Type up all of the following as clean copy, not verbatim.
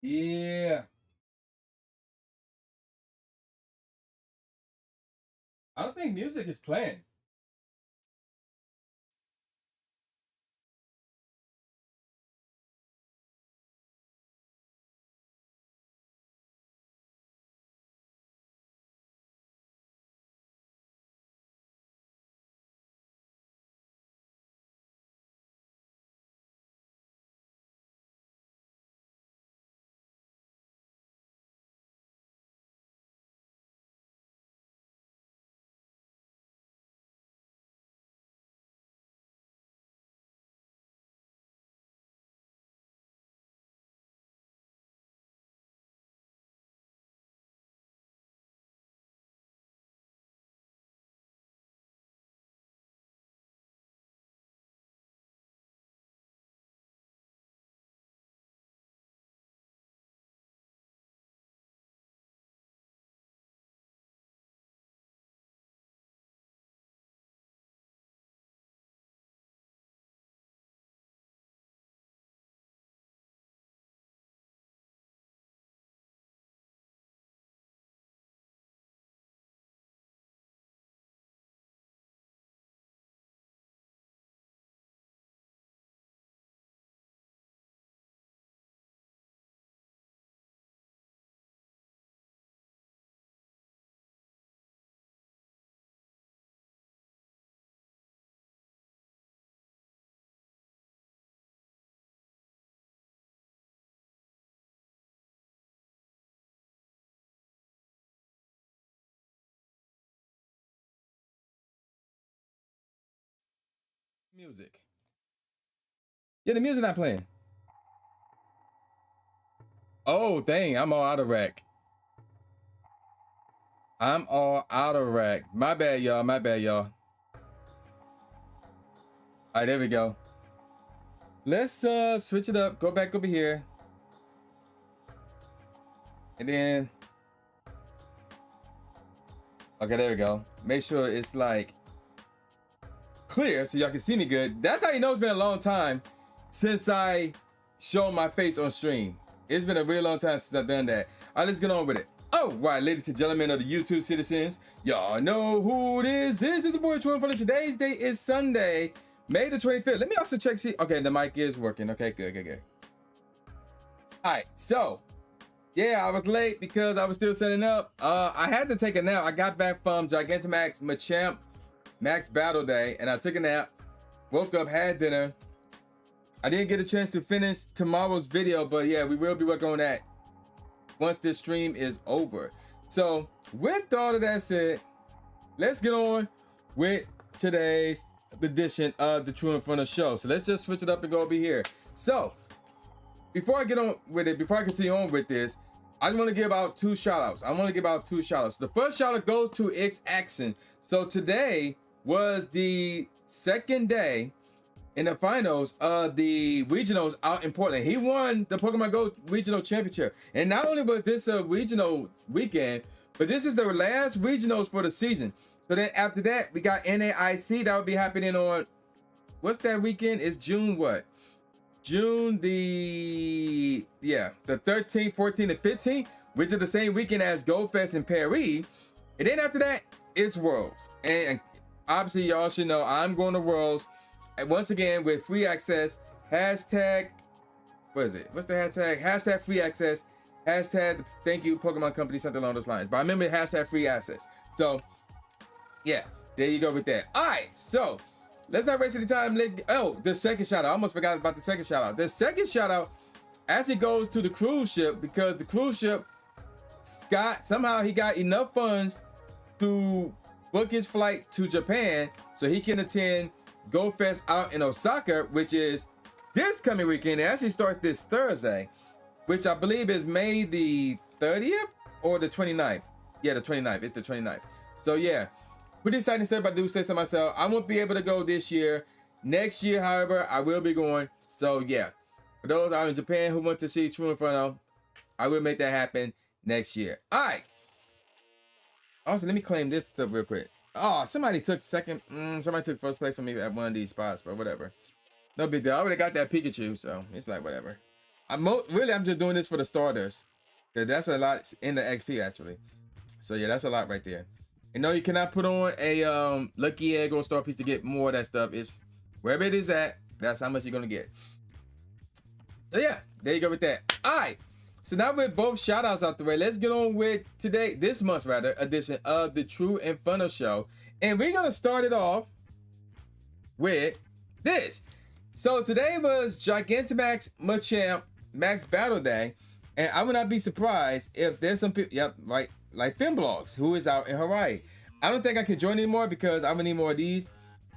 Yeah. I don't think music is playing. Music. Yeah, the music not playing. Oh, dang. I'm all out of rack. I'm all out of rack. My bad, y'all. My bad, y'all. All right, there we go. Let's switch it up. Go back over here. And then... Okay, there we go. Make sure it's like clear so y'all can see me good. That's how you know it's been a long time since I showed my face on stream. It's been a real long time since I've done that. All right, let's get on with it. Oh, right, ladies and gentlemen of the YouTube citizens, y'all know who it is. This is the boy Tru Inferno. Today's date is Sunday, May the 25th. Let me also check, see. Okay, the mic is working. Okay, good. All right, so, yeah, I was late because I was still setting up. I had to take a nap. I got back from Gigantamax Machamp Max Battle Day, and I took a nap, woke up, had dinner. I didn't get a chance to finish tomorrow's video, but yeah, we will be working on that once this stream is over. So with all of that said, let's get on with today's edition of the Tru Inferno Show. So let's just switch it up and go over here. So before I get on with it, before I continue on with this, I just want to give out two shout outs. The first shout out goes to X Action. So today was the second day in the finals of the regionals out in Portland. He won the Pokemon Go regional championship. And not only was this a regional weekend, but this is the last regionals for the season. So then after that, we got NAIC that will be happening on, what's that weekend? It's June what? June the 13th, 14th, and 15th, which is the same weekend as Go Fest in Paris. And then after that, it's Worlds. And obviously, y'all should know I'm going to Worlds. And once again, with free access, hashtag, what is it? What's the hashtag? Hashtag free access, hashtag thank you Pokemon Company, something along those lines. But I remember hashtag free access. So, yeah, there you go with that. All right, so let's not waste any time. The second shout out. I almost forgot about the second shout out. The second shout out actually goes to the cruise ship, because the cruise ship, Scott, somehow he got enough funds to book his flight to Japan so he can attend Go Fest out in Osaka, which is this coming weekend. It actually starts this Thursday, which I believe is May the 30th or the 29th. Yeah, the 29th. It's the 29th. So yeah, pretty exciting stuff. I do say so myself. I won't be able to go this year. Next year, however, I will be going. So yeah, for those out in Japan who want to see Tru Inferno, I will make that happen next year. All right. Also, let me claim this stuff real quick. Oh, somebody took second. Somebody took first place for me at one of these spots, but whatever. No big deal. I already got that Pikachu, so it's like whatever. I'm just doing this for the starters. Cause that's a lot in the XP actually. So yeah, that's a lot right there. And no, you cannot put on a lucky egg or star piece to get more of that stuff. It's wherever it is at, that's how much you're gonna get. So yeah, there you go with that. All right. So now with both shout outs out the way, let's get on with this month's edition of the Tru Inferno Show. And we're gonna start it off with this. So today was Gigantamax Machamp Max Battle Day. And I would not be surprised if there's some people, yep, right, like Finblogs, who is out in Hawaii. I don't think I can join anymore because I'm gonna need more of these.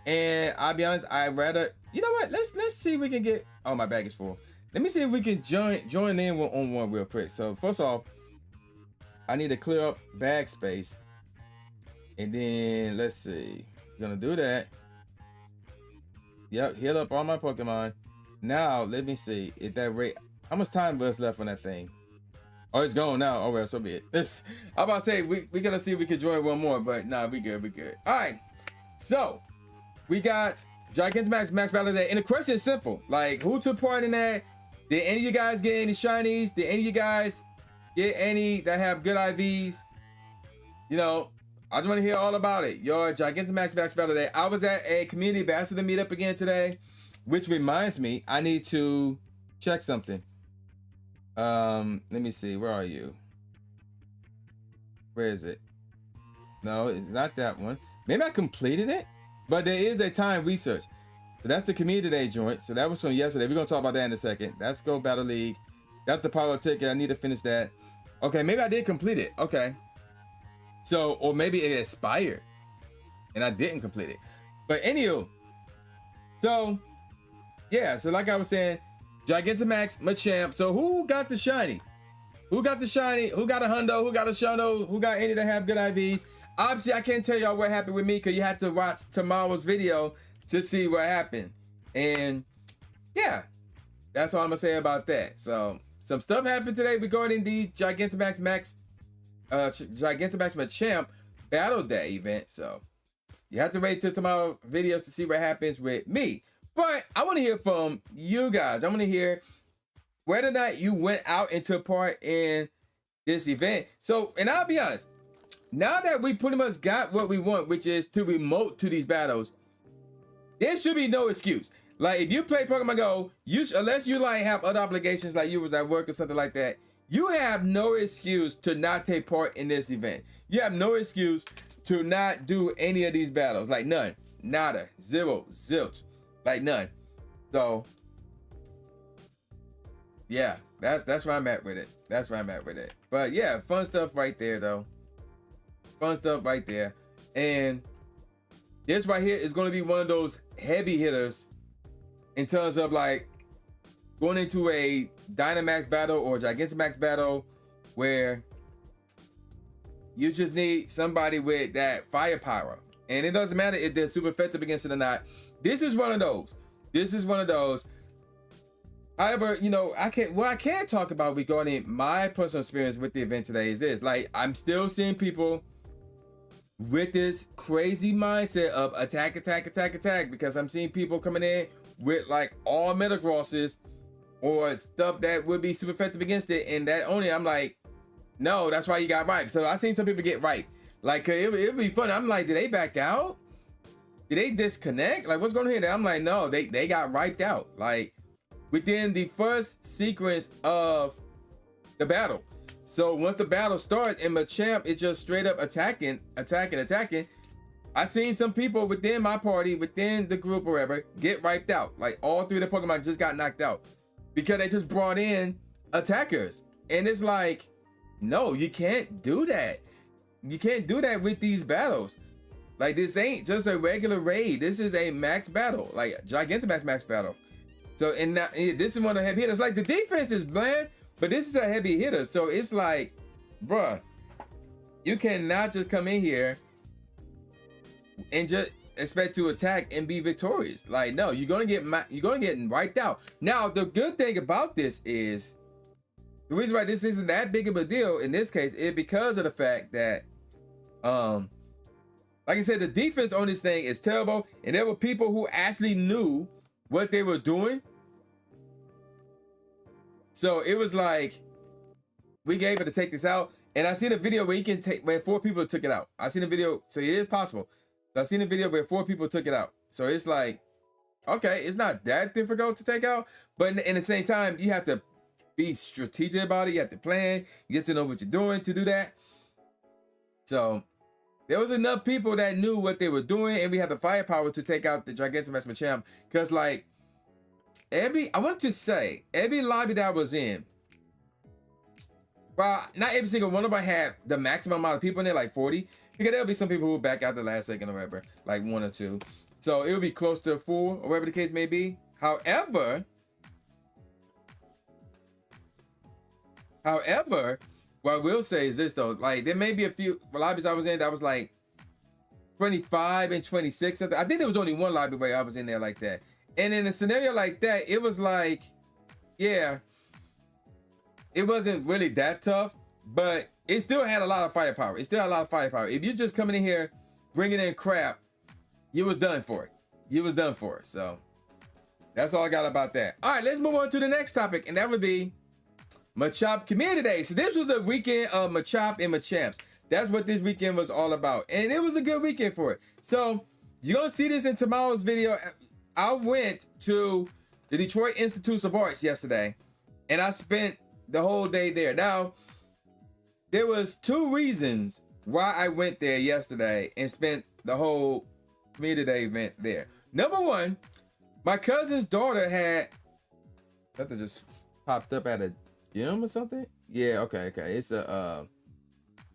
And I'll be honest, I'd rather, you know what? Let's see if we can get. Oh, my bag is full. Let me see if we can join in on one real quick. So first off, I need to clear up bag space, and then let's see. We're gonna do that. Yep, heal up all my Pokemon. Now let me see if that rate. How much time was left on that thing? Oh, it's gone now. Oh well, so be it. I'm about to say we gotta see if we can join one more, but nah, we good. All right, so we got Gigantamax Max Battle Day, and the question is simple: like, who took part in that? Did any of you guys get any shinies? Did any of you guys get any that have good IVs? You know, I just want to hear all about it. Your Gigantamax Max Battle Day. I was at a community ambassador meetup again today, which reminds me, I need to check something. Let me see. Where are you? Where is it? No, it's not that one. Maybe I completed it, but there is a time research. So that's the Community Day joint. So that was from yesterday. We're gonna talk about that in a second. That's Go Battle League. That's the power ticket. I need to finish that. Okay, maybe I did complete it. Okay. So, or maybe it expired and I didn't complete it. But anywho, so yeah, so like I was saying, Gigantamax Machamp. So who got the shiny? Who got the shiny? Who got a hundo? Who got a shundo? Who got any that have good IVs? Obviously, I can't tell y'all what happened with me because you have to watch tomorrow's video to see what happened. And yeah, that's all I'm gonna say about that. So some stuff happened today regarding the Gigantamax Machamp Battle Day event. So you have to wait till tomorrow's videos to see what happens with me. But I want to hear from you guys. I want to hear whether or not you went out and took part in this event. So, and I'll be honest, now that we pretty much got what we want, which is to remote to these battles, there should be no excuse. Like, if you play Pokemon Go, unless you like have other obligations, like you was at work or something like that, you have no excuse to not take part in this event. You have no excuse to not do any of these battles. Like, none. Nada. Zero. Zilch. Like, none. So yeah, that's where I'm at with it. That's where I'm at with it. But yeah, fun stuff right there though. Fun stuff right there. And this right here is going to be one of those heavy hitters in terms of like going into a Dynamax battle or Gigantamax battle where you just need somebody with that firepower. And it doesn't matter if they're super effective against it or not. This is one of those. This is one of those. However, you know, I can talk about regarding my personal experience with the event today is this. Like, I'm still seeing people with this crazy mindset of attack, because I'm seeing people coming in with like all Metagrosses or stuff that would be super effective against it, and that only I'm like, no, that's why you got ripe. So I seen some people get ripe. Like, it'd be funny. I'm like, did they back out? Did they disconnect? Like, what's going on here? I'm like, no, they got wiped out. Like, within the first sequence of the battle. So once the battle starts and Machamp is just straight up attacking. I seen some people within my party, within the group or whatever, get wiped out. Like, all three of the Pokemon just got knocked out because they just brought in attackers. And it's like, no, you can't do that. You can't do that with these battles. Like, this ain't just a regular raid. This is a max battle, like Gigantamax max battle. So, and now, this is one of the heavy hitters. Like, the defense is bland, but this is a heavy hitter. So it's like, bruh, you cannot just come in here and just expect to attack and be victorious. Like, no, you're gonna get wiped out. Now, the good thing about this is the reason why this isn't that big of a deal in this case is because of the fact that, like I said, the defense on this thing is terrible, and there were people who actually knew what they were doing. So it was like, we gave it to take this out. And I seen a video where where 4 people took it out. I seen a video, so it is possible. So I seen a video where 4 people took it out. So it's like, okay, it's not that difficult to take out, but in the same time, you have to be strategic about it. You have to plan. You get to know what you're doing to do that. So there was enough people that knew what they were doing, and we had the firepower to take out the Gigantamax Machamp. Because like every lobby that I was in, well, not every single one of them had the maximum amount of people in there, like 40. Because there'll be some people who back out the last second or whatever, like 1 or 2. So it would be close to 4 or whatever the case may be. However, what I will say is this though, like there may be a few lobbies I was in that was like 25 and 26. I think there was only one lobby where I was in there like that. And in a scenario like that, it was like, yeah, it wasn't really that tough, but it still had a lot of firepower. It still had a lot of firepower. If you're just coming in here, bringing in crap, you was done for it. You was done for it. So that's all I got about that. All right, let's move on to the next topic, and that would be Machop Community Day. So this was a weekend of Machop and Machamps. That's what this weekend was all about, and it was a good weekend for it. So you're gonna see this in tomorrow's video. I went to the Detroit Institute of Arts yesterday, and I spent the whole day there. Now, there was 2 reasons why I went there yesterday and spent the whole Community Day event there. Number 1, my cousin's daughter had something just popped up at a gym or something. Yeah, okay. It's a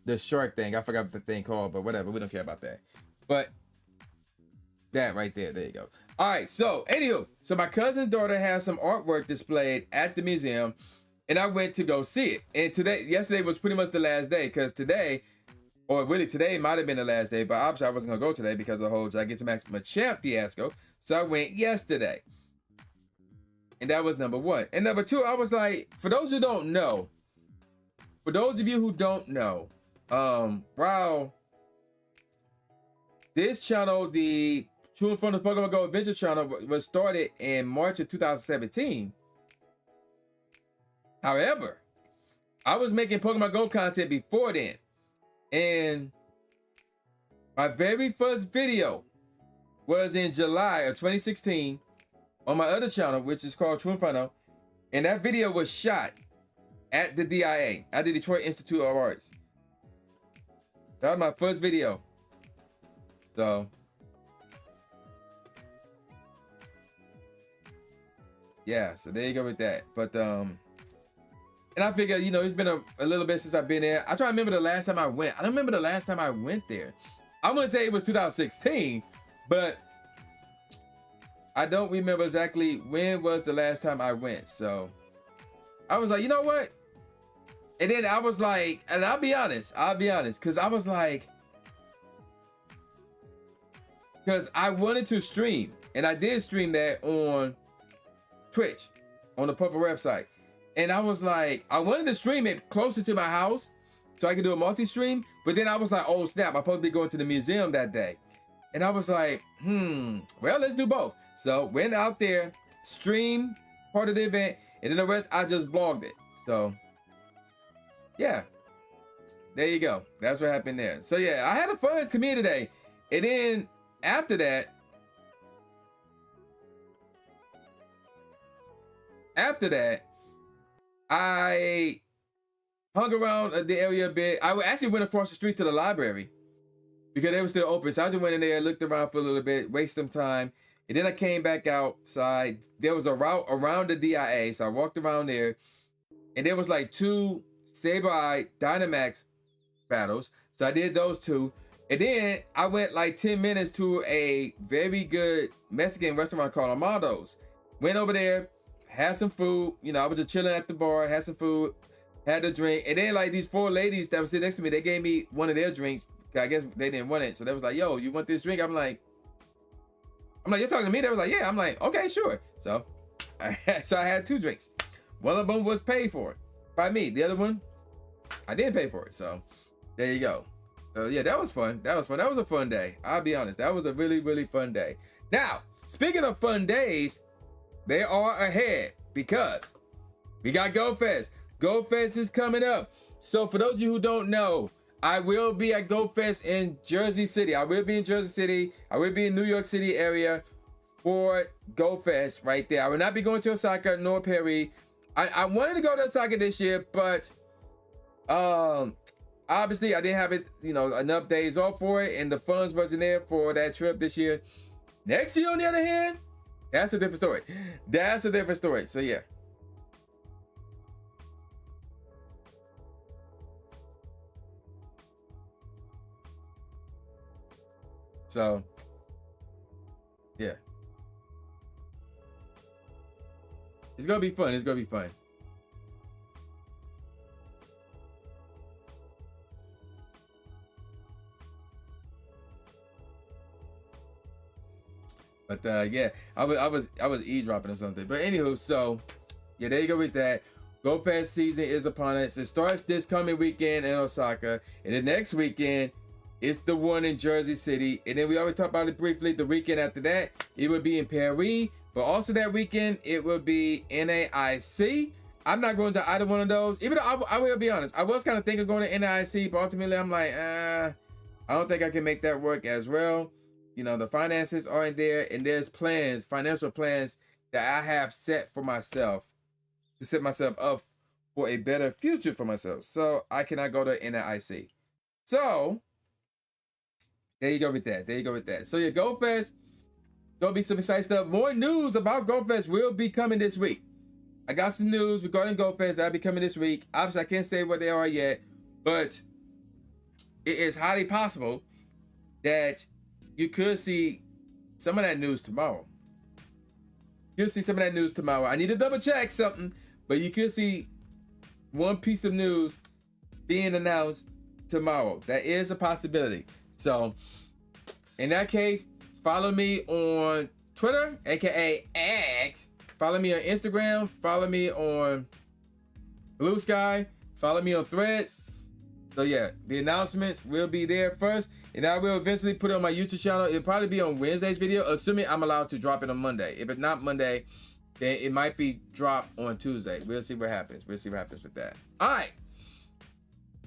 the shark thing. I forgot what the thing called, but whatever. We don't care about that. But that right there you go. All right, so anywho, so my cousin's daughter has some artwork displayed at the museum, and I went to go see it. And yesterday was pretty much the last day, because today, or really today might have been the last day, but obviously I wasn't gonna go today because of the whole Gigantamax Machamp fiasco. So I went yesterday. And that was number 1. And number 2, I was like, for those of you who don't know, wow, this channel, the Tru Inferno Pokemon Go Adventure channel, was started in March of 2017. However, I was making Pokemon Go content before then. And my very first video was in July of 2016 on my other channel, which is called Tru Inferno. And that video was shot at the DIA, at the Detroit Institute of Arts. That was my first video. So yeah, so there you go with that. But and I figure, you know, it's been a little bit since I've been there. I try to remember the last time I went. I don't remember the last time I went there. I wouldn't say it was 2016, but I don't remember exactly when was the last time I went. So I was like, you know what? And then I was like, and I'll be honest, because I was like, because I wanted to stream, and I did stream that on Twitch, on the Purple website. And I was like, I wanted to stream it closer to my house so I could do a multi-stream. But then I was like, oh snap, I'm supposed to be going to the museum that day. And I was like, well, let's do both. So went out there, streamed part of the event, and then the rest, I just vlogged it. So yeah, there you go. That's what happened there. So yeah, I had a fun community day. And then after that, I hung around the area a bit. I actually went across the street to the library because they were still open. So I just went in there, looked around for a little bit, wasted some time. And then I came back outside. There was a route around the DIA. So I walked around there, and there was like 2 Sableye Dynamax battles. So I did those 2. And then I went like 10 minutes to a very good Mexican restaurant called Amado's. Went over there, had some food. You know, I was just chilling at the bar, had some food, had a drink. And then like these 4 ladies that were sitting next to me, they gave me one of their drinks. I guess they didn't want it. So they was like, yo, you want this drink? I'm like, you're talking to me? They was like, yeah. I'm like, okay, sure. So I had 2 drinks. One of them was paid for by me. The other one, I didn't pay for it. So there you go. So yeah, that was fun. That was a fun day. I'll be honest. That was a really, really fun day. Now, speaking of fun days, they are ahead because We got Go Fest. Go Fest is coming up. So for those of you who don't know, I will be at Go Fest in Jersey City. I will be in Jersey City. I will be in New York City area for Go Fest right there. I will not be going to Osaka nor Perry. I wanted to go to Osaka this year, but obviously I didn't have it, enough days off for it, and the funds wasn't there for that trip this year. Next year, on the other hand, that's a different story. That's a different story. So yeah. So yeah. It's gonna be fun. It's gonna be fun. But yeah, I was eavesdropping or something. But anywho, so yeah, there you go with that. Go Fest season is upon us. It starts this coming weekend in Osaka, and the next weekend it's the one in Jersey City. And then we already talked about it briefly. The weekend after that, it would be in Paris. But also that weekend, it will be NAIC. I'm not going to either one of those. Even though I will be honest, I was kind of thinking of going to NAIC, but ultimately I'm like, I don't think I can make that work as well. The finances aren't there, and there's plans, financial plans that I have set for myself to set myself up for a better future for myself. So I cannot go to NAIC. So there you go with that. There you go with that. So yeah, Go Fest. Gonna be some exciting stuff. More news about Go Fest will be coming this week. I got some news regarding Go Fest that'll be coming this week. Obviously, I can't say what they are yet, but it is highly possible that you could see some of that news tomorrow. You'll see some of that news tomorrow. I need to double check something, but you could see one piece of news being announced tomorrow. That is a possibility. So, in that case, follow me on Twitter, aka X. Follow me on Instagram. Follow me on Blue Sky. Follow me on Threads. So yeah, the announcements will be there first, and I will eventually put it on my YouTube channel. It'll probably be on Wednesday's video, assuming I'm allowed to drop it on Monday. If it's not Monday, then it might be dropped on Tuesday. We'll see what happens. We'll see what happens with that. All right.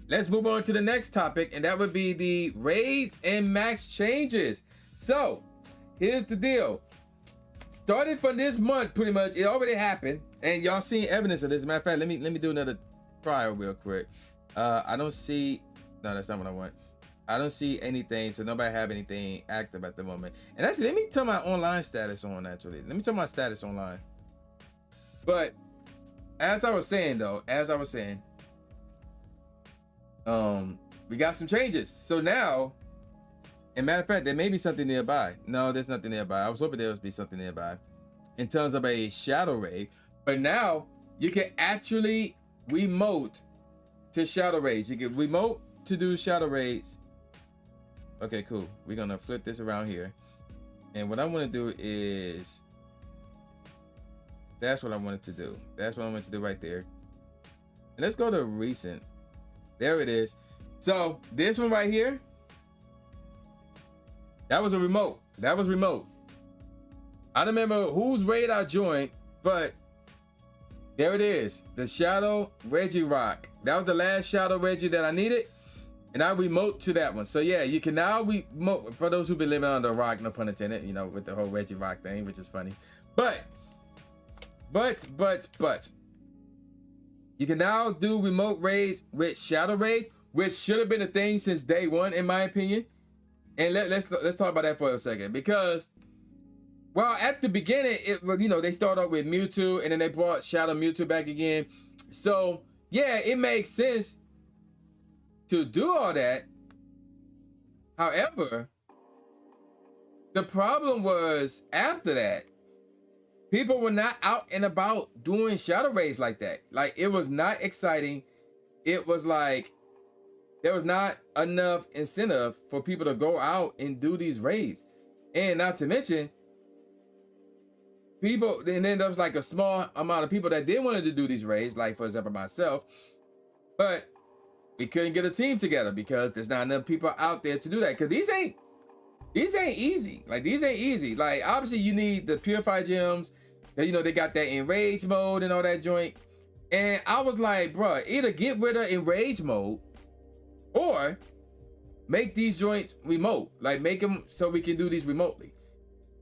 Let's move on to the next topic, and that would be the raids and max changes. So, here's the deal. Starting from this month, pretty much, it already happened, and y'all seen evidence of this. As a matter of fact, let me do another trial real quick. I don't see. No, that's not what I want. I don't see anything, so nobody have anything active at the moment. And actually, let me turn my online status on. Actually, let me turn my status online. But as I was saying, we got some changes. So now, and matter of fact, there may be something nearby. No, there's nothing nearby. I was hoping there would be something nearby in terms of a shadow raid. But now you can actually remote to shadow raids. You can remote to do shadow raids. Okay, cool. We're gonna flip this around here. And what I want to do is, that's what I wanted to do. That's what I wanted to do right there. And let's go to recent. There it is. So this one right here, that was a remote. That was remote. I don't remember whose raid I joined, but there it is. The Shadow Regirock. That was the last Shadow Regi that I needed, and I remote to that one. So yeah, you can now remote, for those who've been living under a rock, no pun intended, with the whole Regirock thing, which is funny. But you can now do remote raids with Shadow Raids, which should have been a thing since day one, in my opinion. And let's talk about that for a second, because well, at the beginning, they started off with Mewtwo, and then they brought Shadow Mewtwo back again. So yeah, it makes sense to do all that. However, the problem was after that, people were not out and about doing shadow raids like that. Like, it was not exciting. It was like there was not enough incentive for people to go out and do these raids. And not to mention, people, and then there was like a small amount of people that did want to do these raids, like for example myself, but we couldn't get a team together because there's not enough people out there to do that. Because these ain't easy. Like, these ain't easy. Like, obviously you need the purified gems. They got that enrage mode and all that joint. And I was like, bruh, either get rid of enrage mode or make these joints remote. Like, make them so we can do these remotely.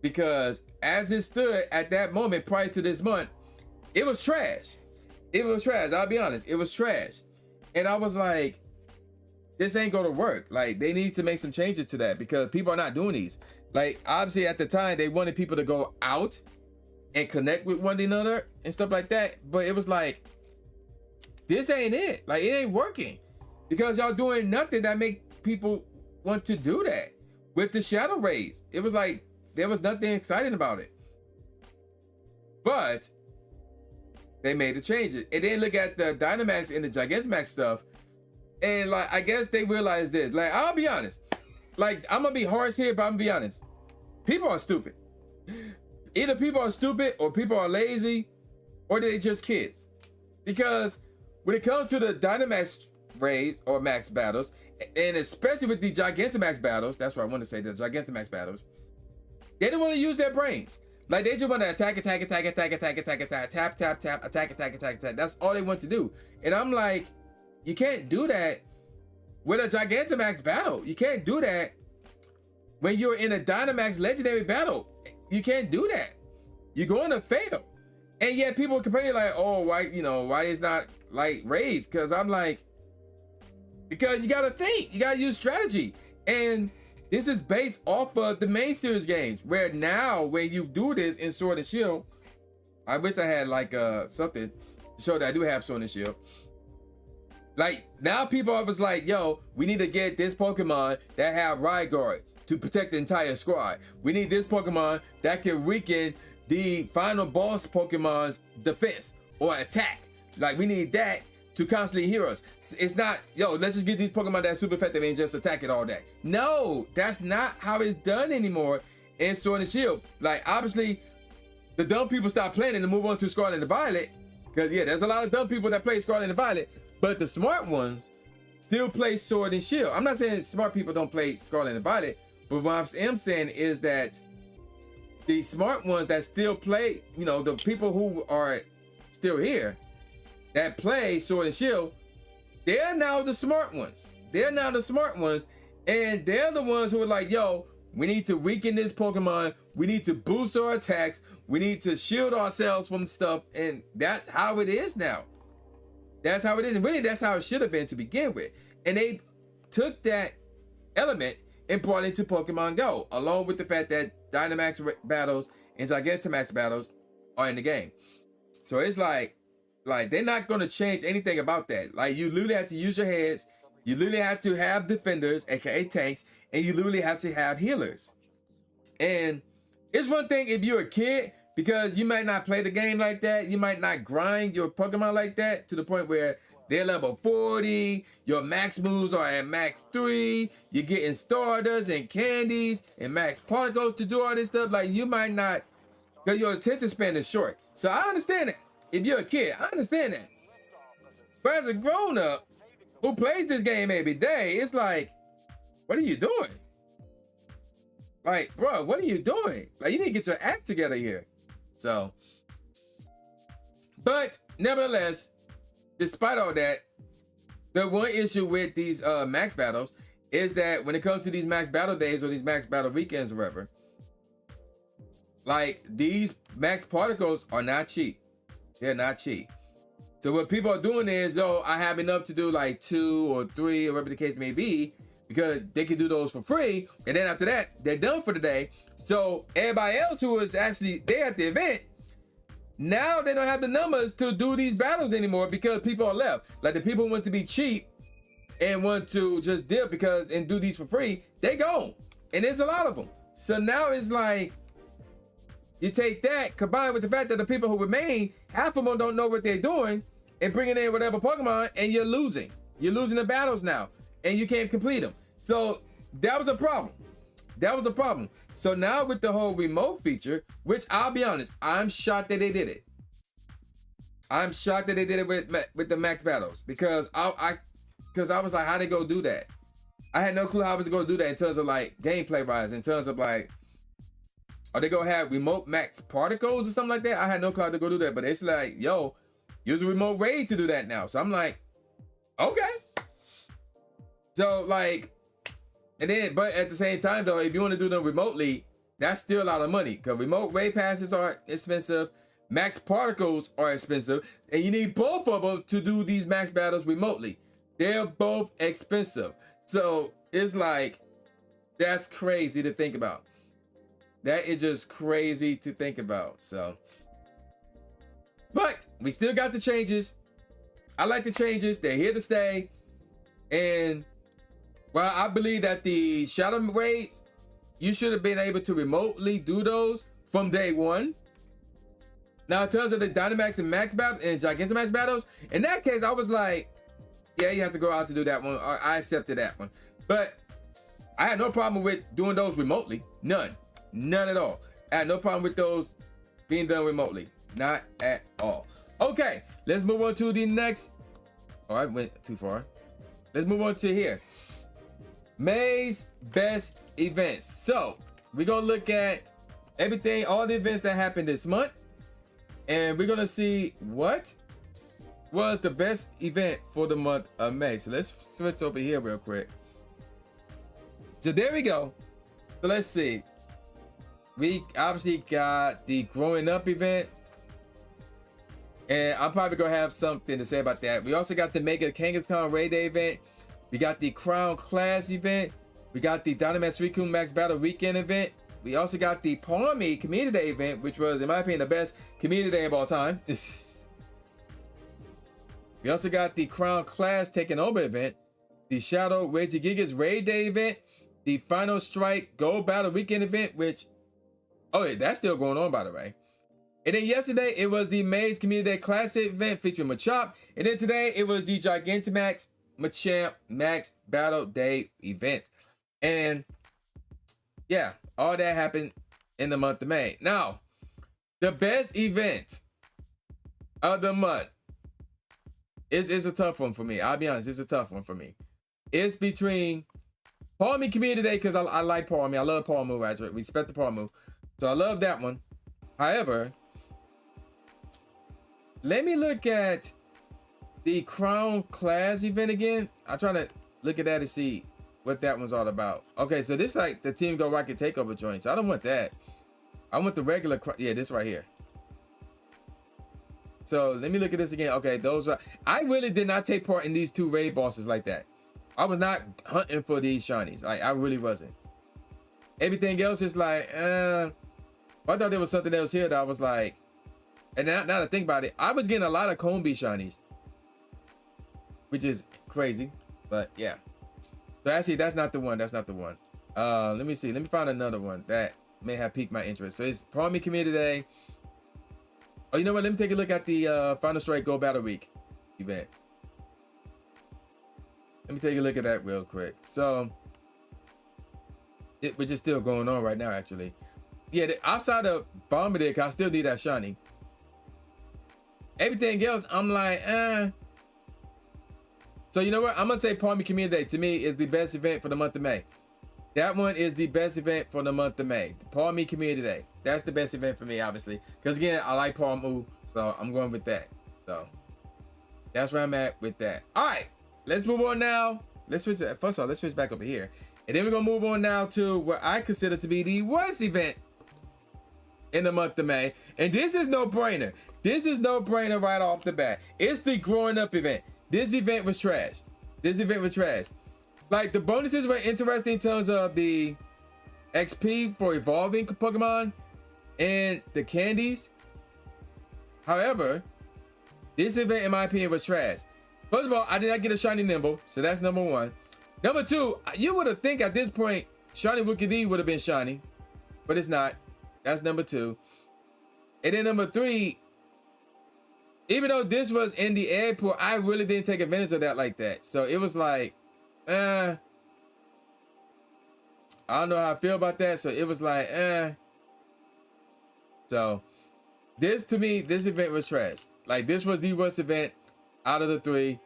Because as it stood at that moment prior to this month, it was trash. It was trash. I'll be honest. It was trash. And I was like, this ain't gonna work. Like, they need to make some changes to that because people are not doing these. Like, obviously at the time they wanted people to go out and connect with one another and stuff like that. But it was like, this ain't it. Like, it ain't working because y'all doing nothing that make people want to do that. With the shadow rays, it was like, there was nothing exciting about it. But they made the changes. And then look at the Dynamax and the Gigantamax stuff. And like, I guess they realized this. Like, I'll be honest. Like, I'm gonna be harsh here, but I'm gonna be honest. People are stupid. Either people are stupid or people are lazy or they just kids. Because when it comes to the Dynamax rays or max battles, and especially with the Gigantamax battles, that's what I want to say, the Gigantamax battles, they don't want to use their brains. Like, they just want to attack, tap, attack. That's all they want to do. And I'm like, you can't do that with a Gigantamax battle. You can't do that when you're in a Dynamax legendary battle. You can't do that. You're going to fail. And yet people complain like, oh, why it's not like raised? Because I'm like, because you got to think. You got to use strategy. And this is based off of the main series games, where now when you do this in Sword and Shield, I wish I had like something to show that I do have Sword and Shield. Like, now people are just like, yo, we need to get this Pokemon that have Ride Guard to protect the entire squad. We need this Pokemon that can weaken the final boss Pokemon's defense or attack. Like, we need that to constantly heal us. It's not, yo, let's just get these Pokemon that's super effective and just attack it all day. No, that's not how it's done anymore in Sword and Shield. Like, obviously, the dumb people stop playing and move on to Scarlet and Violet. Because, yeah, there's a lot of dumb people that play Scarlet and Violet. But the smart ones still play Sword and Shield. I'm not saying smart people don't play Scarlet and Violet. But what I am saying is that the smart ones that still play, you know, the people who are still here that play Sword and Shield, they're now the smart ones. They're now the smart ones. And they're the ones who are like, yo, we need to weaken this Pokemon. We need to boost our attacks. We need to shield ourselves from stuff. And that's how it is now. That's how it is. And really, that's how it should have been to begin with. And they took that element and brought it into Pokemon Go, along with the fact that Dynamax battles and Gigantamax battles are in the game. So it's like they're not going to change anything about that. Like, you literally have to use your heads. You literally have to have defenders, aka tanks, and you literally have to have healers. And it's one thing if you're a kid, because you might not play the game like that. You might not grind your Pokemon like that to the point where they're level 40, your max moves are at max 3, you're getting starters and candies and max particles to do all this stuff. Like, you might not, because your attention span is short. So I understand that. If you're a kid, I understand that. But as a grown-up who plays this game every day, it's like, what are you doing? Like, bro, what are you doing? Like, you need to get your act together here. So, but nevertheless, despite all that, the one issue with these max battles is that when it comes to these max battle days or these max battle weekends or whatever, like, these max particles are not cheap. They're not cheap. So what people are doing is, oh, I have enough to do like 2 or 3 or whatever the case may be, because they can do those for free. And then after that, they're done for the day. So everybody else who is actually there at the event, now they don't have the numbers to do these battles anymore because people are left. Like, the people who want to be cheap and want to just dip and do these for free, they gone. And there's a lot of them. So now it's like, you take that combined with the fact that the people who remain, half of them don't know what they're doing and bringing in whatever Pokemon, and you're losing. You're losing the battles now, and you can't complete them. So that was a problem. That was a problem. So now with the whole remote feature, which I'll be honest, I'm shocked that they did it. I'm shocked that they did it with the max battles, because I was like, how they go do that? I had no clue how I was going to do that in terms of like gameplay wise, in terms of like, are they gonna have remote max particles or something like that? I had no clue how to go do that, but it's like, yo, use a remote raid to do that now. So I'm like, okay. So like, and then, but at the same time though, if you want to do them remotely, that's still a lot of money because remote raid passes are expensive. Max particles are expensive, and you need both of them to do these max battles remotely. They're both expensive. So it's like, that's crazy to think about. That is just crazy to think about. So, but we still got the changes. I like the changes. They're here to stay. And well, I believe that the shadow raids, you should have been able to remotely do those from day one. Now, in terms of the Dynamax and Max battle and Gigantamax battles, in that case, I was like, yeah, you have to go out to do that one. Or I accepted that one. But I had no problem with doing those remotely. None at all. I had no problem with those being done remotely. Not at all. Okay, let's move on to the next. Oh, I went too far. Let's move on to here. May's best events. So we're gonna look at everything, all the events that happened this month, and we're gonna see what was the best event for the month of May. So let's switch over here real quick. So there we go. So let's see. We obviously got the growing up event, and I'm probably gonna have something to say about that. We also got the Mega Kangaskhan Raid Day event. We got the Crown Class event. We got the Dynamax Suicune Max Battle Weekend event. We also got the Palmy Community Day event, which was, in my opinion, the best community day of all time. We also got the Crown Class Taking Over event, the Shadow Regigigas Raid Day event, the Final Strike Gold Battle Weekend event, which, oh yeah, that's still going on, by the way. And then yesterday, it was the Maze Community Day Classic event featuring Machop. And then today, it was the Gigantamax Machamp Max Battle Day event. And yeah, all that happened in the month of May. Now, the best event of the month is a tough one for me. I'll be honest, it's a tough one for me. It's between Palmy Community Day, because I like Palmy. I love Palmy, I respect the Palmy. So I love that one. However, let me look at the Crown Class event again. I'm trying to look at that to see what that one's all about. Okay, so this is like the Team Go Rocket Takeover joint. So I don't want that. I want the regular, yeah, this right here. So let me look at this again. Okay, those are, I really did not take part in these two raid bosses like that. I was not hunting for these shinies. Like, I really wasn't. Everything else is like, I thought there was something else here that I was like, and now to think about it, I was getting a lot of Combi shinies, which is crazy, but yeah. So actually, that's not the one. That's not the one. Let me see. Let me find another one that may have piqued my interest. So it's Palmy Community Day. Oh, you know what? Let me take a look at the Final Strike Go Battle Week event. Let me take a look at that real quick. So, which is still going on right now, actually. Yeah, outside of Bombardier, I still need that shiny. Everything else, I'm like, So you know what? I'm gonna say Palmy Community Day to me is the best event for the month of May. That one is the best event for the month of May. The Palmy Community Day. That's the best event for me, obviously. Because again, I like Palmy, so I'm going with that. So that's where I'm at with that. All right, let's move on now. Let's switch. First of all, let's switch back over here, and then we're gonna move on now to what I consider to be the worst event in the month of May. And this is no brainer. This is no brainer right off the bat. It's the growing up event. This event was trash. This event was trash. Like, the bonuses were interesting in terms of the XP for evolving Pokemon and the candies. However, this event, in my opinion, was trash. First of all, I did not get a shiny Nimble, so that's number one. Number two, you would have think at this point, shiny Wookiee would have been shiny, but it's not. That's number two. And then number three, even though this was in the airport, I really didn't take advantage of that like that. So it was like, I don't know how I feel about that. So it was like, So this, to me, this event was trash. Like, this was the worst event out of the three,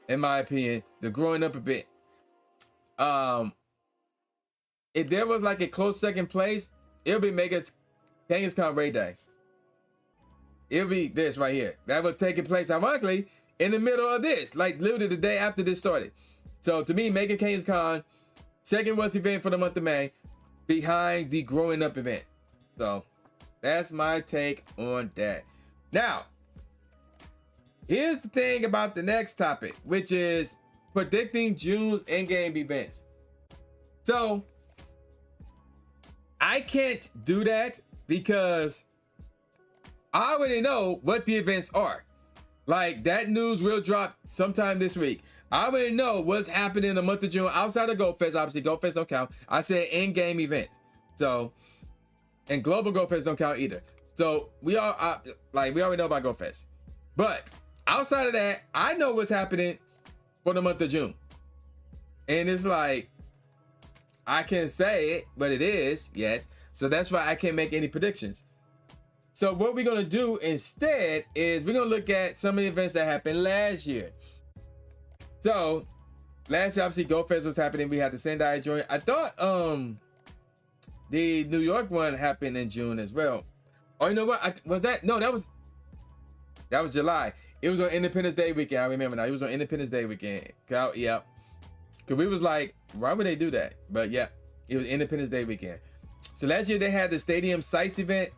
in my opinion. The growing up a bit. If there was like a close second place, it would be Mega Kangaskhan Raid Day. It'll be this right here. That was taking place, ironically, in the middle of this, like literally the day after this started. So to me, Mega Canes Con, second worst event for the month of May, behind the Growing Up event. So that's my take on that. Now, here's the thing about the next topic, which is predicting June's in-game events. So I can't do that because I already know what the events are. Like, that news will drop sometime this week. I already know what's happening in the month of June outside of Go Fest. Obviously, Go Fest don't count. I said in-game events. So, and Global Go Fest don't count either. So we already know about Go Fest. But outside of that, I know what's happening for the month of June. And it's like, I can't say it, but it is yet. So that's why I can't make any predictions. So what we're going to do instead is we're going to look at some of the events that happened last year. So last year, obviously, Go Fest was happening. We had the Sendai joint. I thought the New York one happened in June as well. Oh, you know what? Was that? No, that was July. It was on Independence Day weekend. I remember now. It was on Independence Day weekend. Yeah. Because we was like, why would they do that? But yeah, it was Independence Day weekend. So last year they had the Stadium Sites event.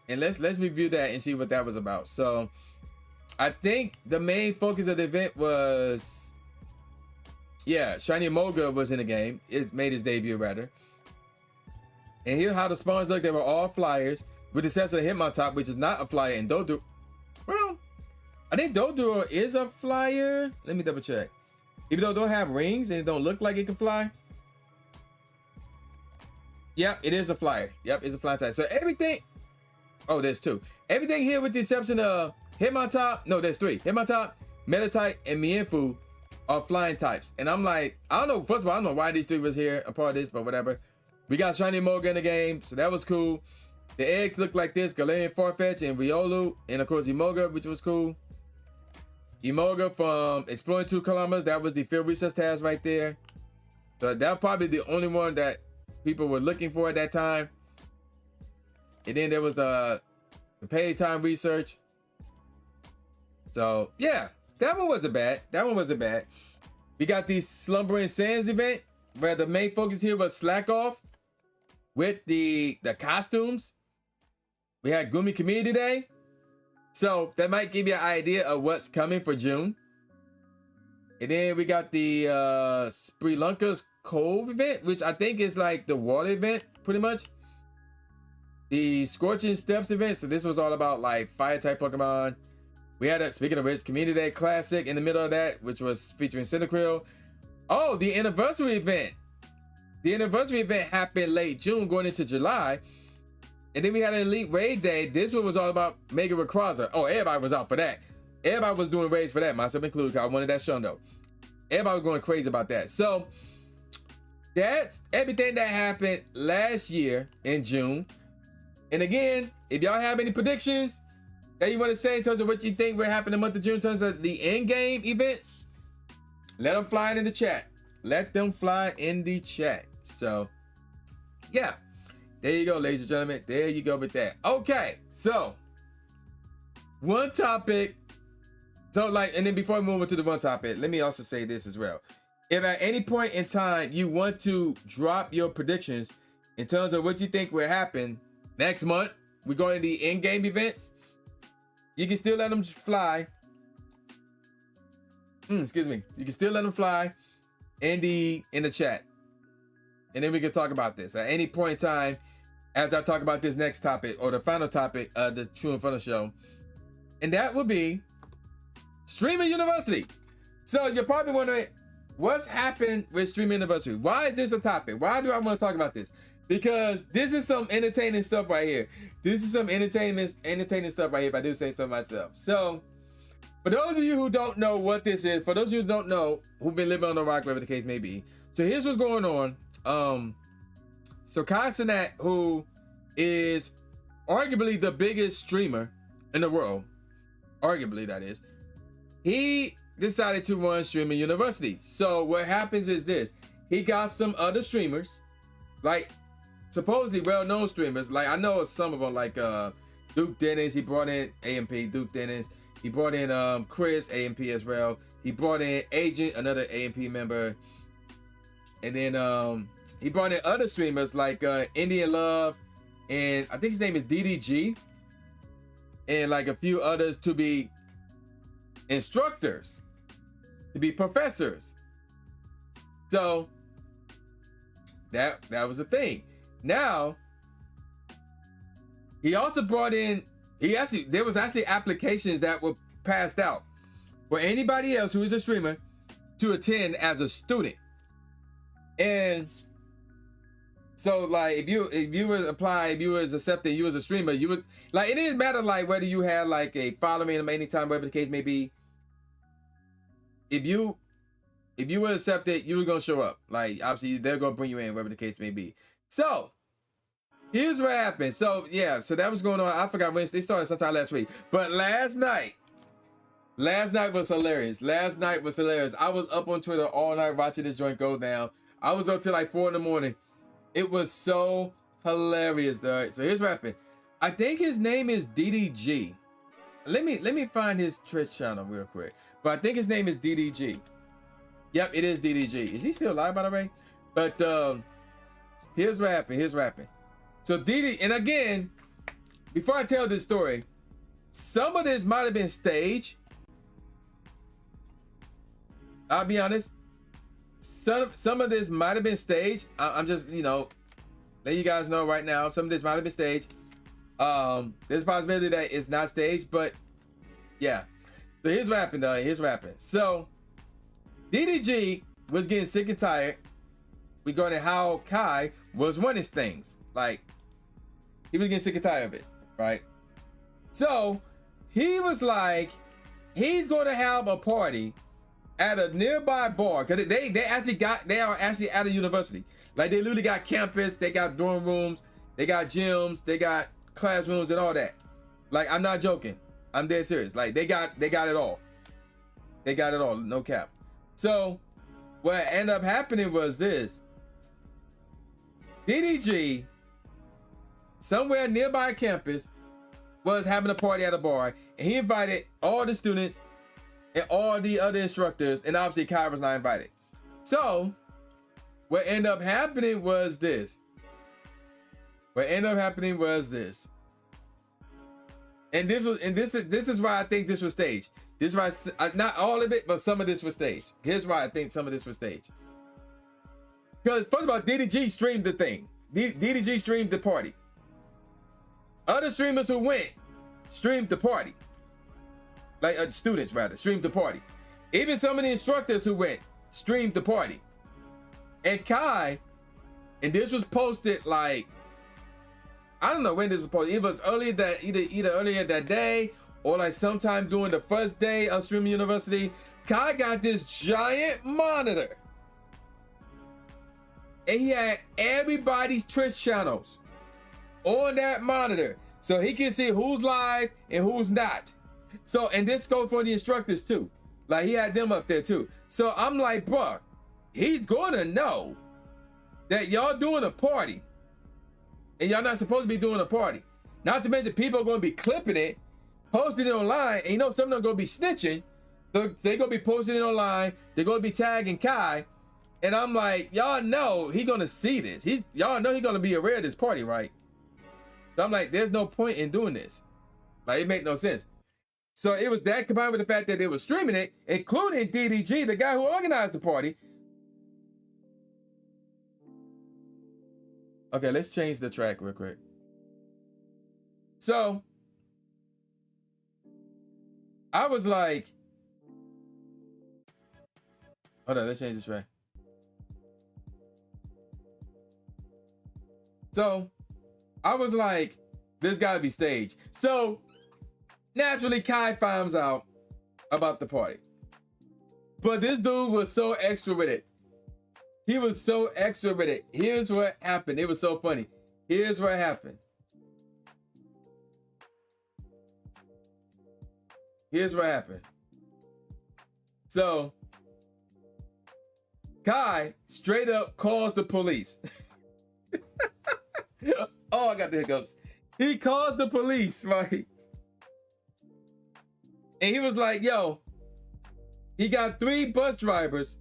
And let's review that and see what that was about. So I think the main focus of the event was, yeah, Shiny Moga was in the game. It made his debut rather. And here's how the spawns look. They were all flyers, with the exception of Hitmontop, which is not a flyer, and Doduo. Well, I think Doduo is a flyer. Let me double check. Even though it don't have rings and it don't look like it can fly. Yep, it is a flyer. Yep, it's a flying type. So everything. Oh, there's two. Everything here with the exception of Hitmontop. No, there's three. Hitmontop, Metatype, and Mienfoo are flying types. And I'm like, I don't know. First of all, I don't know why these three was here, a part of this, but whatever. We got Shiny Moga in the game, so that was cool. The eggs look like this: Galarian Farfetch and Riolu, and of course Emoga, which was cool. Emoga from Exploring 2 Kilometers, that was the field research task right there. So that was probably the only one that people were looking for at that time. And then there was the paid time research. So yeah, that one wasn't bad. We got the Slumbering Sands event, where the main focus here was Slack Off with the costumes. We had Gumi Community Day. So that might give you an idea of what's coming for June. And then we got the Sri Lanka's Cove event, which I think is like the water event, pretty much. The Scorching Steps event. So this was all about like fire type Pokemon. We had speaking of which, Community Day Classic in the middle of that, which was featuring Cyndaquil. Oh, the anniversary event. The anniversary event happened late June going into July. And then we had an Elite Raid Day. This one was all about Mega Rayquaza. Oh, everybody was out for that. Everybody was doing raids for that, myself included, because I wanted that Shundo. Everybody was going crazy about that. So that's everything that happened last year in June. And again, if y'all have any predictions that you want to say in terms of what you think will happen in the month of June in terms of the in-game events, let them fly in the chat. Let them fly in the chat. So, yeah. There you go, ladies and gentlemen. There you go with that. Okay, so one topic. So, and then before we move on to the one topic, let me also say this as well. If at any point in time you want to drop your predictions in terms of what you think will happen next month, we're going to the in-game events. You can still let them fly. Excuse me. You can still let them fly in the chat. And then we can talk about this at any point in time as I talk about this next topic or the final topic of the Tru Inferno Show. And that would be Streaming University. So you're probably wondering, what's happened with Streaming University? Why is this a topic? Why do I want to talk about this? Because this is some entertaining stuff right here. This is some entertaining stuff right here, if I do say so myself. So, for those of you who don't know what this is, for those of you who don't know, who've been living on the rock, whatever the case may be. So here's what's going on. So Kai Cenat, who is arguably the biggest streamer in the world, arguably that is, he decided to run Streaming University. So what happens is this: he got some other streamers, like supposedly well-known streamers. Like I know some of them, like Duke Dennis. He brought in AMP, Duke Dennis. He brought in Chris, AMP as well. He brought in Agent, another AMP member. And then he brought in other streamers like Indian Love, and I think his name is DDG, and like a few others to be instructors, to be professors. So that was the thing. Now he also brought in, there was actually applications that were passed out for anybody else who is a streamer to attend as a student. And so like if you was apply, if you was accepted, you was a streamer, you would like, it didn't matter like whether you had like a following of any time, whatever the case may be. If you were accepted, you were gonna show up. Like obviously they're gonna bring you in, whatever the case may be. So here's what happened. So yeah, so that was going on. I forgot when they started sometime last week. But last night was hilarious. Last night was hilarious. I was up on Twitter all night watching this joint go down. I was up till like 4 in the morning. It was so hilarious, dog. So here's what happened. I think his name is DDG. Let me find his Twitch channel real quick. But I think his name is DDG. Yep, it is DDG. Is he still alive, by the way? But here's what happened. So DD, and again, before I tell this story, some of this might have been staged. I'll be honest. Some of this might have been staged. I'm just, you know, letting you guys know right now. Some of this might have been staged. There's a possibility that it's not staged, but yeah. So here's what happened, though. Here's what happened. So DDG was getting sick and tired regarding how Kai was running things. Like, he was getting sick and tired of it, right? So he was like, he's going to have a party at a nearby bar, because they are actually at a university. Like, they literally got campus, they got dorm rooms, they got gyms, they got classrooms and all that. Like, I'm not joking. I'm dead serious. Like, they got it all. They got it all, no cap. So what ended up happening was this. DDG, somewhere nearby campus, was having a party at a bar, and he invited all the students and all the other instructors, and obviously Kai was not invited. So what ended up happening was this. And this is why I think this was staged. This is why, not all of it, but some of this was staged. Here's why I think some of this was staged. Because first of all, DDG streamed the thing. DDG streamed the party. Other streamers who went streamed the party. Like students rather, streamed the party. Even some of the instructors who went streamed the party. And Kai, and this was posted like, I don't know when this was posted. It was earlier that either earlier that day or like sometime during the first day of Streaming University. Kai got this giant monitor, and he had everybody's Twitch channels on that monitor, so he can see who's live and who's not. So, and this goes for the instructors too. Like, he had them up there too. So I'm like, bro, he's gonna know that y'all doing a party, and y'all not supposed to be doing a party. Not to mention people are gonna be clipping it, posting it online, and you know some of them gonna be snitching. They're gonna be posting it online. They're gonna be tagging Kai, and I'm like, y'all know he gonna see this. Y'all know he gonna be aware of this party, right? So I'm like, there's no point in doing this. Like, it make no sense. So it was that combined with the fact that they were streaming it, including DDG, the guy who organized the party. Okay, let's change the track real quick. So I was like, hold on, let's change the track. So I was like, this gotta be staged. So naturally, Kai finds out about the party. But this dude was so extra with it. He was so extra with it. Here's what happened. It was so funny. Here's what happened. So Kai straight up calls the police. Oh, I got the hiccups. He called the police, right? And he was like, yo, he got 3 bus drivers.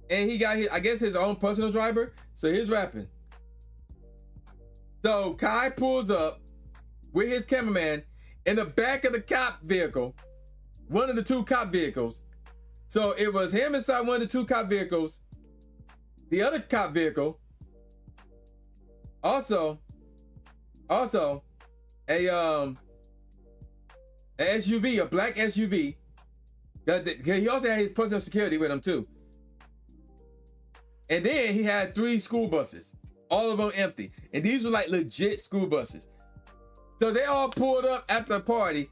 And he got, I guess, his own personal driver. So he's rapping. So Kai pulls up with his cameraman in the back of the cop vehicle, one of the 2 cop vehicles. So it was him inside one of the 2 cop vehicles. The other cop vehicle, also a SUV, a black SUV. He also had his personal security with him too. And then he had 3 school buses, all of them empty. And these were like legit school buses. So they all pulled up at the party.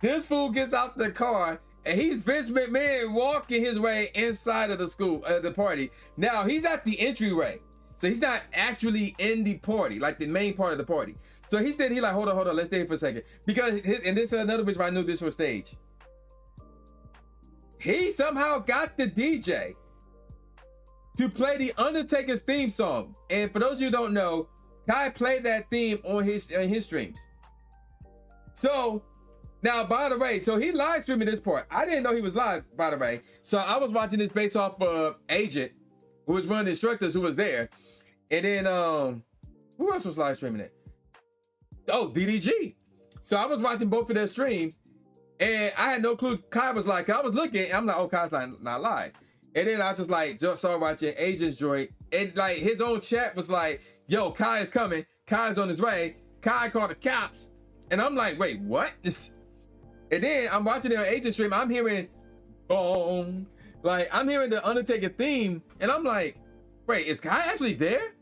This fool gets out the car and he's Vince McMahon walking his way inside of the school, the party. Now he's at the entryway. So he's not actually in the party, like the main part of the party. So he said, he like, hold on, let's stay here for a second. Because, and this is another reason why I knew this was staged. He somehow got the DJ to play the Undertaker's theme song. And for those of you who don't know, Kai played that theme on his streams. So, now, by the way, so he live streaming this part. I didn't know he was live, by the way. So I was watching this based off of Agent, who was one of the instructors who was there. And then, who else was live streaming it? Oh, DDG. So I was watching both of their streams, and I had no clue. Kai was like, I was looking, I'm like, oh, Kai's not live. And then I just like started watching Agent's joint, and like his own chat was like, yo, Kai is coming. Kai's on his way. Kai called the cops. And I'm like, wait, what? And then I'm watching their Agent stream. I'm hearing boom. Like, I'm hearing the Undertaker theme. And I'm like, wait, is Kai actually there?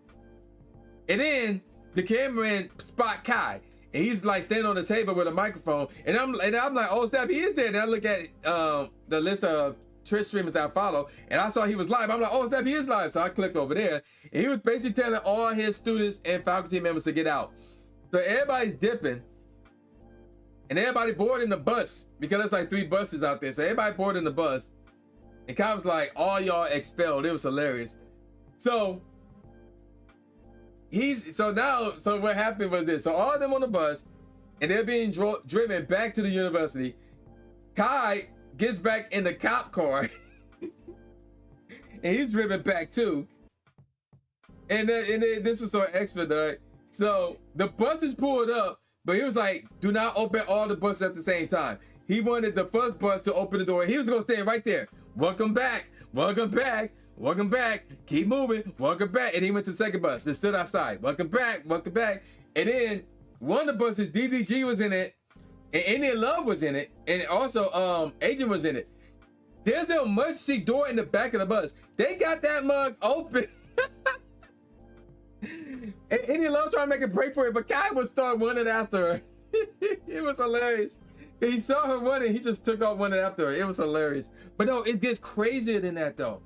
And then the cameraman spot Kai. And he's like standing on the table with a microphone. And I'm like, oh, snap, he is there. And I look at the list of Twitch streamers that I follow. And I saw he was live. I'm like, oh, snap, he is live. So I clicked over there. And he was basically telling all his students and faculty members to get out. So everybody's dipping. And everybody boarding the bus, because there's like 3 buses out there. So everybody boarding the bus. And Kai was like, all y'all expelled. It was hilarious. So what happened was this. So all of them on the bus, and they're being driven back to the university. Kai gets back in the cop car. And he's driven back too. And then this was so expedite. So the bus is pulled up. But he was like, do not open all the buses at the same time. He wanted the first bus to open the door. He was going to stand right there. Welcome back. Welcome back. Welcome back. Keep moving. Welcome back. And he went to the second bus. They stood outside. Welcome back. Welcome back. And then one of the buses, DDG was in it. And Indian Love was in it. And also Agent was in it. There's an emergency door in the back of the bus. They got that mug open. And Indian Love trying to make a break for it, but Kai would start running after her. It was hilarious. He saw her running, he just took off running after her. It was hilarious. But no, it gets crazier than that though.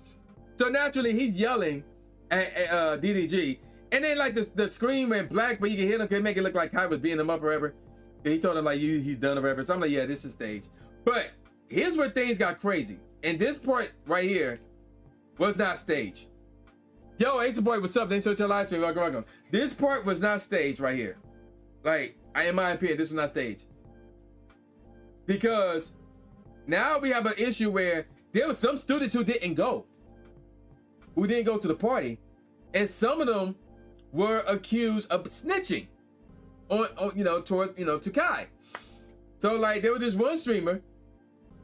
So naturally, he's yelling at DDG, and then like the screen went black, but you can hear him, can make it look like Kai was beating him up or whatever. And he told him like, he's done or whatever. So I'm like, yeah, this is staged. But here's where things got crazy. And this part right here was not staged. Yo, Ace Boy, what's up? Thanks for your live stream. Welcome. This part was not staged right here. Like, in my opinion, this was not staged. Because now we have an issue where there were some students who didn't go to the party. And some of them were accused of snitching towards to Kai. So like there was this one streamer,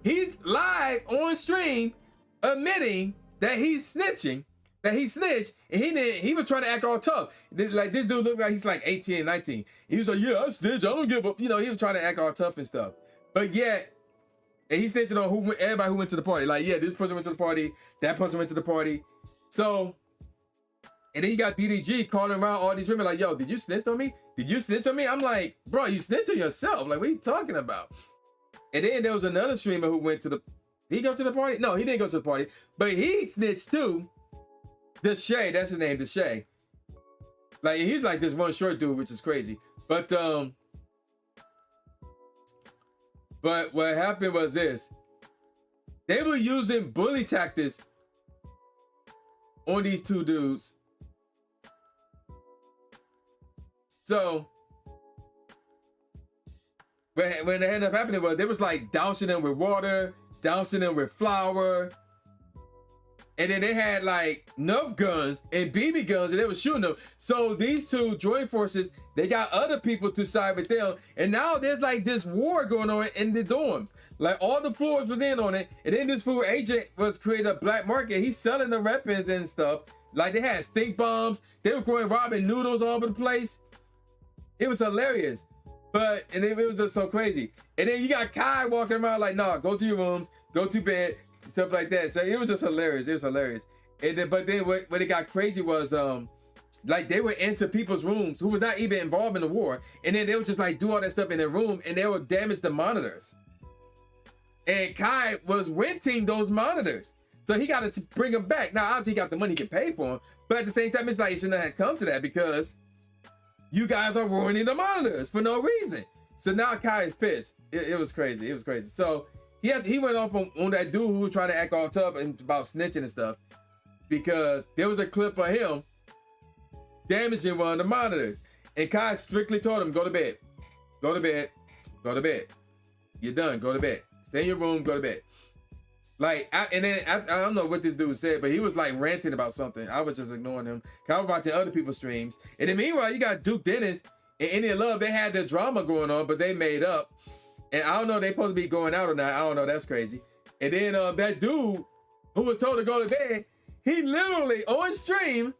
he's live on stream admitting that he's snitching. That he snitched, and he was trying to act all tough. Like this dude looked like he's like 18, 19. He was like, yeah, I snitched, I don't give up. He was trying to act all tough and stuff. But yet, and he snitching on everybody who went to the party. Like, yeah, this person went to the party, that person went to the party. So, and then you got DDG calling around all these women like, yo, did you snitch on me? Did you snitch on me? I'm like, bro, you snitched on yourself. Like, what are you talking about? And then there was another streamer who went to the, did he go to the party? No, he didn't go to the party, but he snitched too. Deshay, that's his name, Deshay. Like he's like this one short dude, which is crazy. But what happened was this. They were using bully tactics on these 2 dudes. So when it ended up happening was they was like dousing them with water, dousing them with flour. And then they had like Nerf guns and BB guns, and they were shooting them. So these two joint forces, they got other people to side with them. And now there's like this war going on in the dorms. Like all the floors was in on it. And then this fool agent was creating a black market. He's selling the weapons and stuff. Like they had stink bombs. They were growing ramen noodles all over the place. It was hilarious. And it was just so crazy. And then you got Kai walking around like, nah, go to your rooms, go to bed. Stuff like that. So it was just hilarious. It was hilarious. And then, but then what it got crazy was like they were into people's rooms who was not even involved in the war, and then they would just like do all that stuff in their room, and they would damage the monitors. And Kai was renting those monitors, so he got to bring them back. Now obviously he got the money he can pay for them, but at the same time it's like it shouldn't have come to that because you guys are ruining the monitors for no reason. So now Kai is pissed. It was crazy. It was crazy. So he went off on that dude who was trying to act all tough and about snitching and stuff, because there was a clip of him damaging one of the monitors, and Kai strictly told him, go to bed, go to bed, go to bed. You're done. Go to bed. Stay in your room. Go to bed. Like, I don't know what this dude said, but he was like ranting about something. I was just ignoring him. I was watching other people's streams, and then meanwhile you got Duke Dennis and Indian Love. They had their drama going on, but they made up. And I don't know, they supposed to be going out or not. I don't know, that's crazy. And then that dude who was told to go to bed, he literally on stream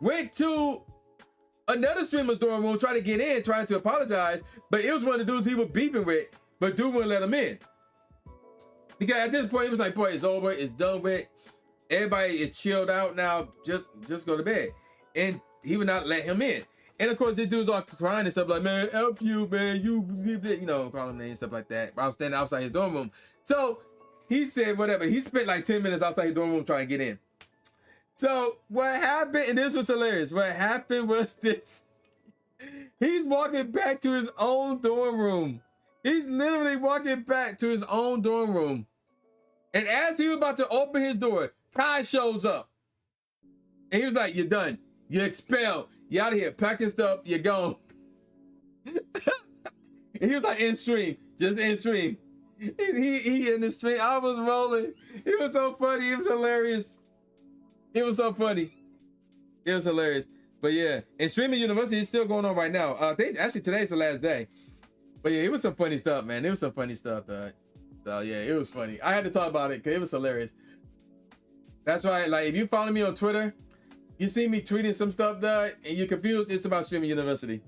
went to another streamer's dorm room, trying to get in, trying to apologize, but it was one of the dudes he was beefing with, but dude wouldn't let him in. Because at this point, it was like, boy, it's over, it's done with. Everybody is chilled out now, just go to bed. And he would not let him in. And of course, the dudes all crying and stuff like, man, F you, man, you know, calling him names and stuff like that. I was standing outside his dorm room. So he said whatever. He spent like 10 minutes outside his dorm room trying to get in. So what happened, and this was hilarious, what happened was this. He's walking back to his own dorm room. He's literally walking back to his own dorm room. And as he was about to open his door, Kai shows up. And he was like, you're done. You're expelled. You out of here, pack your stuff, you're gone. And he was like, in stream, just in stream. He in the stream, I was rolling. It was so funny, it was hilarious. It was so funny. It was hilarious. But yeah, and streaming university is still going on right now. Actually today's the last day. But yeah, it was some funny stuff, man. It was some funny stuff, dog. So yeah, it was funny. I had to talk about it because it was hilarious. That's why, like, if you follow me on Twitter, you see me tweeting some stuff, dog, and you're confused, it's about streaming university.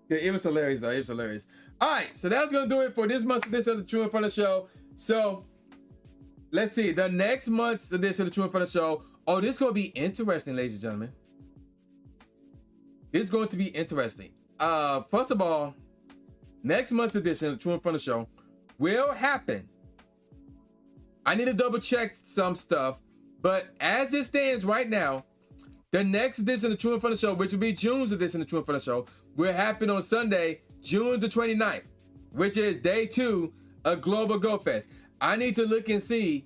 Yeah, it was hilarious, though. It was hilarious. All right, so that's going to do it for this month's edition of the Tru Inferno Show. So, let's see. The next month's edition of the Tru Inferno Show. Oh, this is going to be interesting, ladies and gentlemen. This is going to be interesting. First of all, next month's edition of the Tru Inferno Show will happen. I need to double check some stuff, but as it stands right now, the next edition of the Tru Inferno Show, which will be June's edition of the Tru Inferno Show, will happen on Sunday, June the 29th, which is day 2 of Global Go Fest. I need to look and see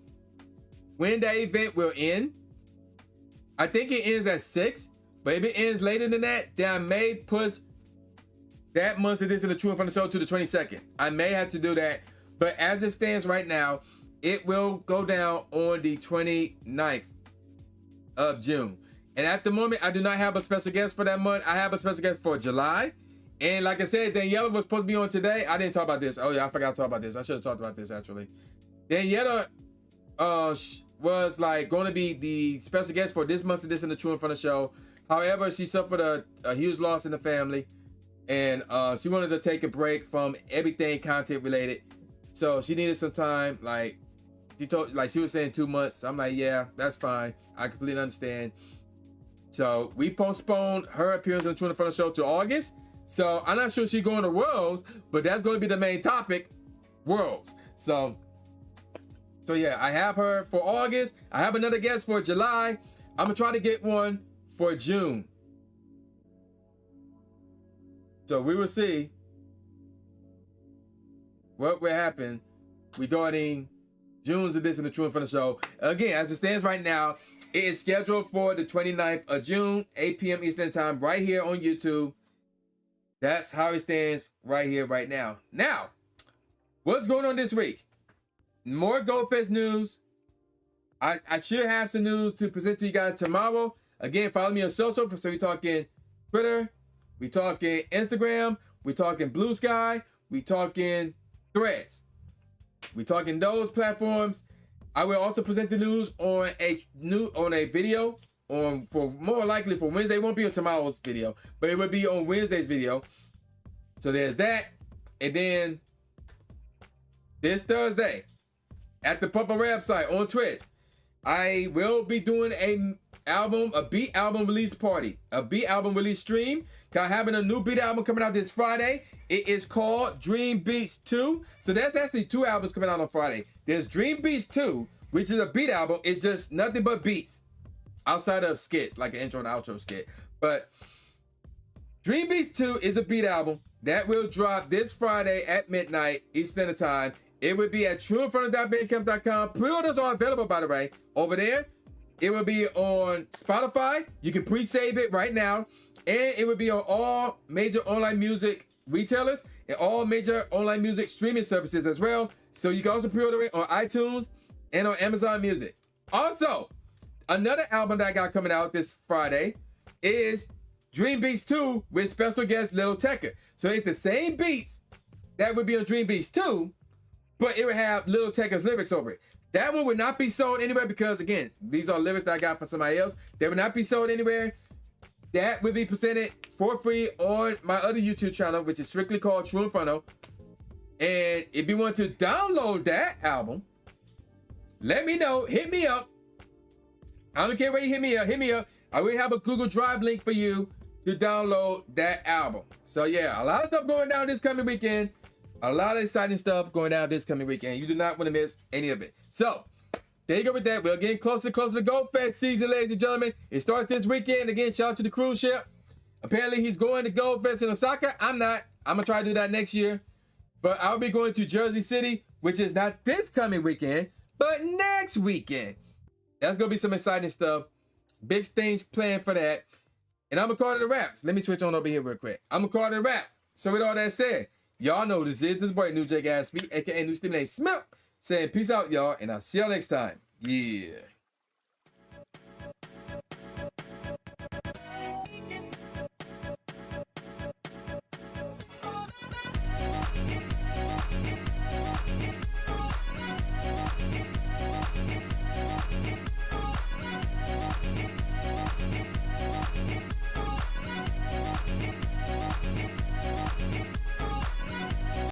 when that event will end. I think it ends at 6, but if it ends later than that, then I may push that month's edition of the Tru Inferno Show to the 22nd. I may have to do that, but as it stands right now, it will go down on the 29th of June. And at the moment, I do not have a special guest for that month. I have a special guest for July. And like I said, Daniela was supposed to be on today. I didn't talk about this. Oh yeah, I forgot to talk about this. I should have talked about this actually. Daniela was like going to be the special guest for this month's edition of the Tru Inferno Show. However, she suffered a huge loss in the family. And she wanted to take a break from everything content related. So she needed some time. Like she was saying 2 months. I'm like, yeah, that's fine. I completely understand. So we postponed her appearance on the Tru Inferno Show to August. So I'm not sure she's going to Worlds, but that's going to be the main topic, Worlds. So yeah, I have her for August. I have another guest for July. I'm gonna try to get one for June. So we will see what will happen regarding June's edition of the Tru Inferno Show. Again, as it stands right now, It is scheduled for the 29th of June, 8 p.m. Eastern Time, right here on YouTube. That's how it stands right here, right now. Now, what's going on this week? More GoFest news. I should have some news to present to you guys tomorrow. Again, follow me on social. So we're talking Twitter, we're talking Instagram, we're talking Blue Sky, we're talking Threads. We're talking those platforms. I will also present the news on a video for more likely for Wednesday. It won't be on tomorrow's video, but it will be on Wednesday's video. So there's that. And then this Thursday at the Papa Rap site on Twitch, I will be doing a beat album release party, a beat album release stream. I'm having a new beat album coming out this Friday. It is called Dream Beats 2. So that's actually 2 albums coming out on Friday. There's Dream Beats 2, which is a beat album. It's just nothing but beats outside of skits, like an intro and outro skit. But Dream Beats 2 is a beat album that will drop this Friday at midnight Eastern Standard Time. It will be at trueinferno.bandcamp.com. Pre-orders are available, by the way, over there. It will be on Spotify. You can pre-save it right now. And it will be on all major online music retailers and all major online music streaming services as well. So you can also pre-order it on iTunes and on Amazon Music. Also, another album that I got coming out this Friday is Dream Beats 2 with special guest Lil Tecca. So it's the same beats that would be on Dream Beats 2, but it would have Lil Tecca's lyrics over it. That one would not be sold anywhere because, again, these are lyrics that I got from somebody else. They would not be sold anywhere. That will be presented for free on my other YouTube channel, which is strictly called Tru Inferno. And if you want to download that album, let me know. Hit me up. I don't care where you hit me up. Hit me up. I will have a Google Drive link for you to download that album. So yeah, a lot of stuff going down this coming weekend. A lot of exciting stuff going down this coming weekend. You do not want to miss any of it. So there you go with that. We're getting closer and closer to GoFest season, ladies and gentlemen. It starts this weekend. Again, shout out to the cruise ship. Apparently, he's going to GoFest in Osaka. I'm not. I'm going to try to do that next year. But I'll be going to Jersey City, which is not this coming weekend, but next weekend. That's going to be some exciting stuff. Big things planned for that. And I'm going to call it a wrap. Let me switch on over here real quick. I'm going to call it a wrap. So with all that said, y'all know this boy, New J Gatsby, a.k.a. New Stephen A. Smith, saying peace out, y'all, and I'll see y'all next time. Yeah.